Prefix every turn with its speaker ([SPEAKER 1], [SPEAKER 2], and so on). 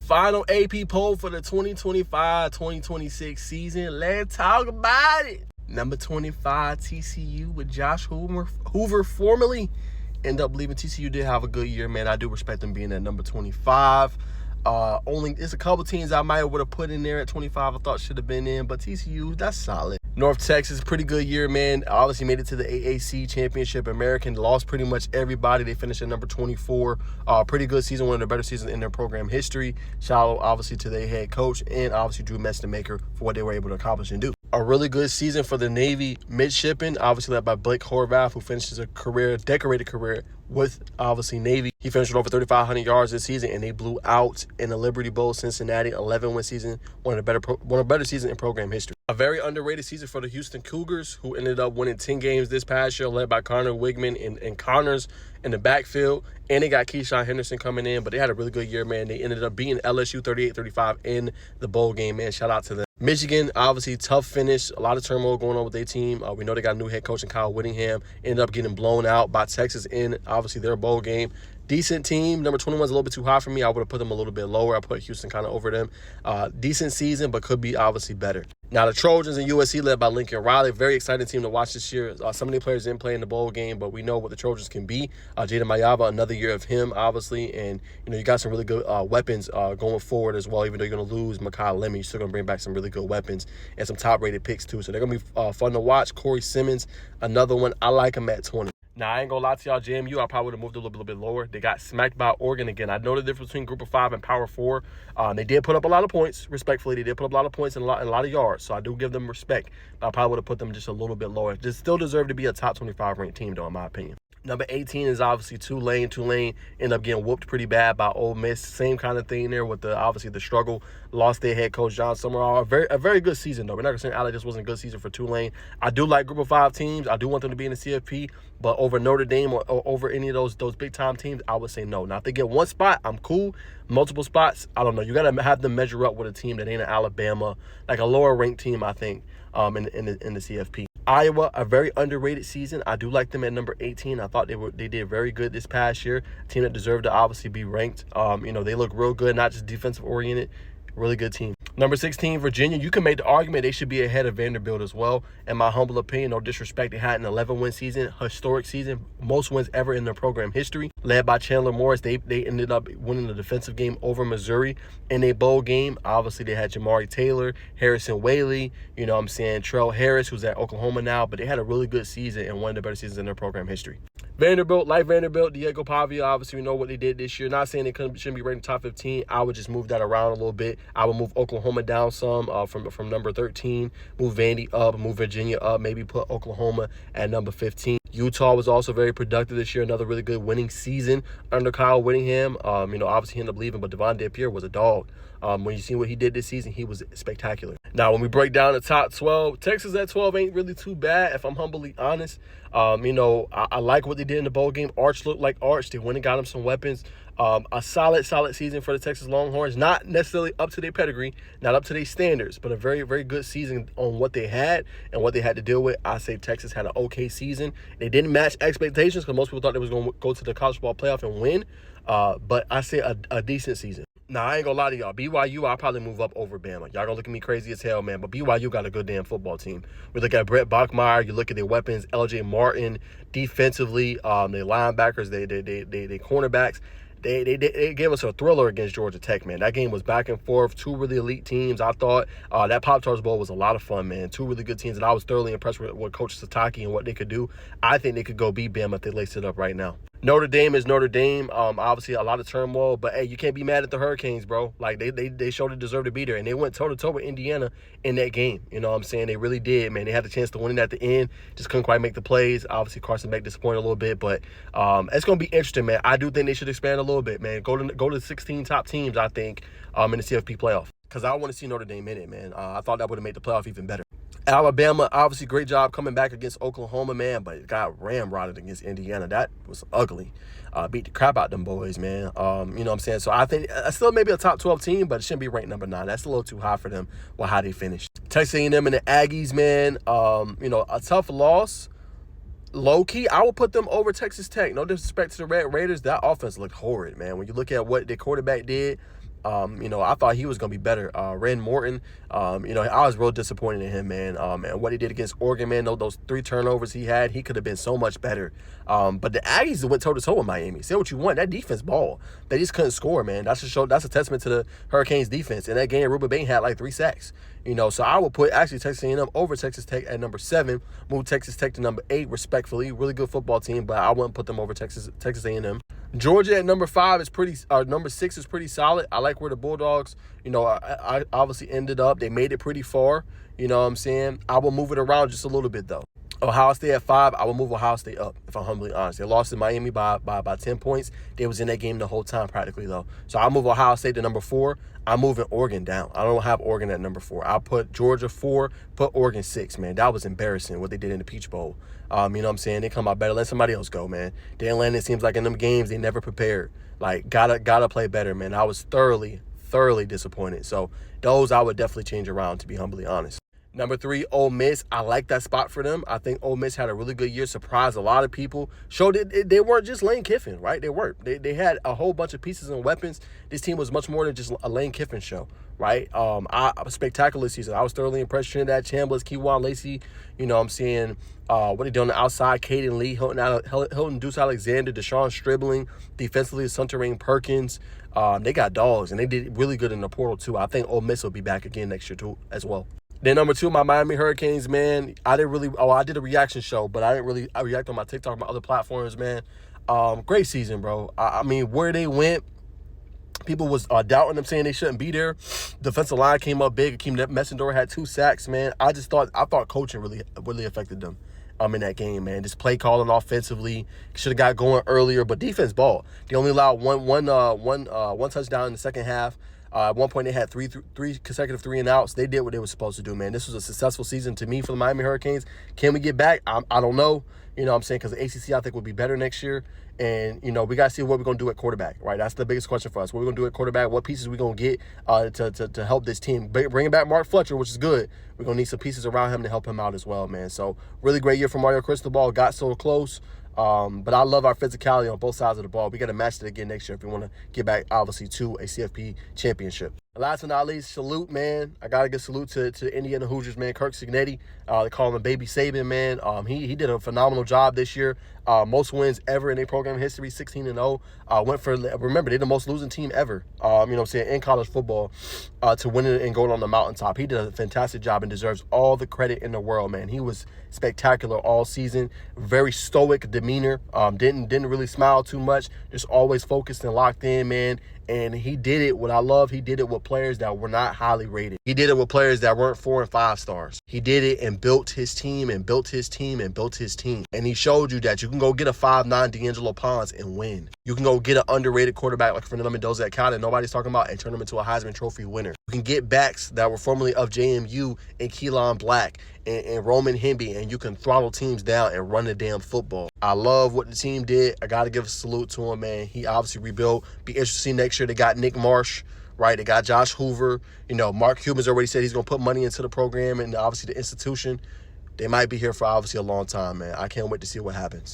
[SPEAKER 1] Final AP poll for the 2025-2026 season. Let's talk about it. Number 25, TCU with Josh Hoover formerly ended up leaving. TCU did have a good year, man. I do respect them being at number 25. It's a couple teams I might would have put in there at 25 I thought should have been in, but TCU, that's solid. North Texas, pretty good year, man. Obviously made it to the AAC Championship American. Lost pretty much everybody. They finished at number 24. Pretty good season, one of the better seasons in their program history. Shout out, obviously, to their head coach and, obviously, Drew Meston-Maker for what they were able to accomplish and do. A really good season for the Navy midshipmen, obviously led by Blake Horvath, who finishes a decorated career with, obviously, Navy. He finished with over 3,500 yards this season, and they blew out in the Liberty Bowl, Cincinnati, 11-win season, one of the better seasons in program history. A very underrated season for the Houston Cougars, who ended up winning 10 games this past year, led by Connor Wigman and Connors in the backfield. And they got Keyshawn Henderson coming in, but they had a really good year, man. They ended up beating LSU 38-35 in the bowl game, man. Shout out to them. Michigan, obviously, tough finish. A lot of turmoil going on with their team. We know they got a new head coach in Kyle Whittingham. Ended up getting blown out by Texas in, obviously, their bowl game. Decent team. Number 21 is a little bit too high for me. I would have put them a little bit lower. I put Houston kind of over them. Decent season, but could be obviously better. Now, the Trojans and USC led by Lincoln Riley. Very exciting team to watch this year. Some of the players didn't play in the bowl game, but we know what the Trojans can be. Jaden Mayava, another year of him, obviously. And, you got some really good weapons going forward as well. Even though you're going to lose Makai Lemon, you're still going to bring back some really good weapons and some top-rated picks, too. So they're going to be fun to watch. Corey Simmons, another one. I like him at 20. Now, I ain't going to lie to y'all, JMU, I probably would have moved a little bit lower. They got smacked by Oregon again. I know the difference between Group of 5 and Power 4. They did put up a lot of points, respectfully. They did put up a lot of points and a lot of yards, so I do give them respect. I probably would have put them just a little bit lower. They still deserve to be a top 25 ranked team, though, in my opinion. Number 18 is obviously Tulane. Tulane ended up getting whooped pretty bad by Ole Miss. Same kind of thing there with obviously the struggle. Lost their head coach, John Summerall. A very good season, though. We're not going to say, Alex, this wasn't a good season for Tulane. I do like Group of 5 teams. I do want them to be in the CFP. But over Notre Dame or over any of those big-time teams, I would say no. Now, if they get one spot, I'm cool. Multiple spots, I don't know. You got to have them measure up with a team that ain't an Alabama, like a lower-ranked team, I think, in the CFP. Iowa, a very underrated season. I do like them at number 18. I thought they did very good this past year. A team that deserved to obviously be ranked. They look real good, not just defensive-oriented. Really good team. Number 16, Virginia. You can make the argument they should be ahead of Vanderbilt as well. In my humble opinion, no disrespect, they had an 11-win season, historic season, most wins ever in their program history. Led by Chandler Morris, they ended up winning the defensive game over Missouri in a bowl game. Obviously, they had Jamari Taylor, Harrison Whaley, Trell Harris, who's at Oklahoma now. But they had a really good season and one of the better seasons in their program history. Vanderbilt, Diego Pavia, obviously we know what they did this year. Not saying they shouldn't be rated top 15. I would just move that around a little bit. I would move Oklahoma down some from number 13, move Vandy up, move Virginia up, maybe put Oklahoma at number 15. Utah was also very productive this year. Another really good winning season under Kyle Whittingham. Obviously he ended up leaving, but Devon Depierre was a dog. When you see what he did this season, he was spectacular. Now, when we break down the top 12, Texas at 12 ain't really too bad, if I'm humbly honest. I like what they did in the bowl game. Arch looked like Arch. They went and got him some weapons. A solid season for the Texas Longhorns. Not necessarily up to their pedigree, not up to their standards, but a very, very good season on what they had and what they had to deal with. I say Texas had an okay season. They didn't match expectations because most people thought they was going to go to the college football playoff and win. But I say a decent season. Now, I ain't gonna lie to y'all. BYU, I'll probably move up over Bama. Y'all gonna look at me crazy as hell, man. But BYU got a good damn football team. We look at Brett Bachmeier. You look at their weapons. LJ Martin, defensively, their linebackers, they cornerbacks. They gave us a thriller against Georgia Tech, man. That game was back and forth. Two really elite teams. I thought that Pop-Tarts Bowl was a lot of fun, man. Two really good teams, and I was thoroughly impressed with Coach Sataki and what they could do. I think they could go beat Bama if they lace it up right now. Notre Dame is Notre Dame. Obviously, a lot of turmoil, but, hey, you can't be mad at the Hurricanes, bro. Like, they showed they deserve to be there, and they went toe-to-toe with Indiana in that game. You know what I'm saying? They really did, man. They had the chance to win it at the end. Just couldn't quite make the plays. Obviously, Carson Beck disappointed a little bit, but it's going to be interesting, man. I do think they should expand a little bit, man. Go to 16 top teams, I think, in the CFP playoff, because I want to see Notre Dame in it, man. I thought that would have made the playoff even better. Alabama, obviously, great job coming back against Oklahoma, man, but it got ramrodded against Indiana. That was ugly. Beat the crap out them boys, man. You know what I'm saying? So I think still maybe a top 12 team, but it shouldn't be ranked number 9. That's a little too high for them with how they finished. Texas A&M and the Aggies, man, a tough loss. Low-key, I would put them over Texas Tech. No disrespect to the Red Raiders. That offense looked horrid, man. When you look at what their quarterback did, I thought he was going to be better. Ren Morton, I was real disappointed in him, man. And what he did against Oregon, man, those 3 turnovers he had, he could have been so much better. But the Aggies went toe-to-toe with Miami. Say what you want. That defense ball. They just couldn't score, man. That's a testament to the Hurricanes defense. In that game, Ruben Bain had like 3 sacks. So I would put actually Texas A&M over Texas Tech at number 7, move Texas Tech to number 8, respectfully. Really good football team, but I wouldn't put them over Texas A&M. Georgia at number 5 is number 6 is pretty solid. I like where the Bulldogs, I obviously ended up. They made it pretty far. You know what I'm saying? I will move it around just a little bit, though. Ohio State at 5, I will move Ohio State up, if I'm humbly honest. They lost to Miami by 10 points. They was in that game the whole time practically, though. So I'll move Ohio State to number 4. I'm moving Oregon down. I don't have Oregon at number 4. I'll put Georgia 4, put Oregon 6, man. That was embarrassing what they did in the Peach Bowl. You know what I'm saying? They come out better. Let somebody else go, man. Dan Lannon, seems like in them games, they never prepared. Like, gotta play better, man. I was thoroughly disappointed. So those I would definitely change around, to be humbly honest. Number 3, Ole Miss. I like that spot for them. I think Ole Miss had a really good year, surprised a lot of people. Showed that they weren't just Lane Kiffin, right? They weren't. They had a whole bunch of pieces and weapons. This team was much more than just a Lane Kiffin show, right? A spectacular season. I was thoroughly impressed. Trinidad Chambliss, Keywan Lacey, I'm seeing what they do on the outside. Caden Lee, Hilton Deuce Alexander, Deshaun Stribling, defensively, Sunterrain Perkins. They got dogs, and they did really good in the portal, too. I think Ole Miss will be back again next year, too, as well. Then number 2, my Miami Hurricanes, man. I did a reaction show, but I react on my TikTok and my other platforms, man. Great season, bro. I mean, where they went, people was doubting them, saying they shouldn't be there. Defensive line came up big. Akeem Messendora had 2 sacks, man. I thought coaching really affected them in that game, man. Just play calling offensively. Should have got going earlier, but defense ball. They only allowed one touchdown in the second half. At one point, they had three consecutive 3-and-outs. They did what they were supposed to do, man. This was a successful season to me for the Miami Hurricanes. Can we get back? I don't know. You know what I'm saying? Because the ACC, I think, will be better next year. And, we got to see what we're going to do at quarterback, right? That's the biggest question for us. What we're going to do at quarterback, what pieces we're going to get to help this team. Bringing back Mark Fletcher, which is good. We're going to need some pieces around him to help him out as well, man. So, really great year for Mario Cristobal. Got so close. But I love our physicality on both sides of the ball. We got to match it again next year if we want to get back, obviously, to a CFP championship. Last but not least, salute, man. I got to give salute to Indiana Hoosiers, man. Kirk Cignetti. They call him Baby Saban, man. He did a phenomenal job this year. Most wins ever in their program history, 16-0. Remember, they're the most losing team ever, in college football, to win it and going on the mountaintop. He did a fantastic job and deserves all the credit in the world, man. He was spectacular all season. Very stoic demeanor. Didn't really smile too much. Just always focused and locked in, man. And he did it. What I love, he did it with players that were not highly rated. He did it with players that weren't 4 and 5 stars. He did it and built his team and built his team and built his team. And he showed you that you can go get a 5'9" D'Angelo Ponce and win. You can go get an underrated quarterback like Fernando Mendoza at Cal that nobody's talking about and turn him into a Heisman Trophy winner. You can get backs that were formerly of JMU and Keelan Black and Roman Hemby, and you can throttle teams down and run the damn football. I love what the team did. I got to give a salute to him, man. He obviously rebuilt. Be interesting next year. They got Nick Marsh, right? They got Josh Hoover. Mark Cuban's already said he's going to put money into the program and obviously the institution. They might be here for obviously a long time, man. I can't wait to see what happens.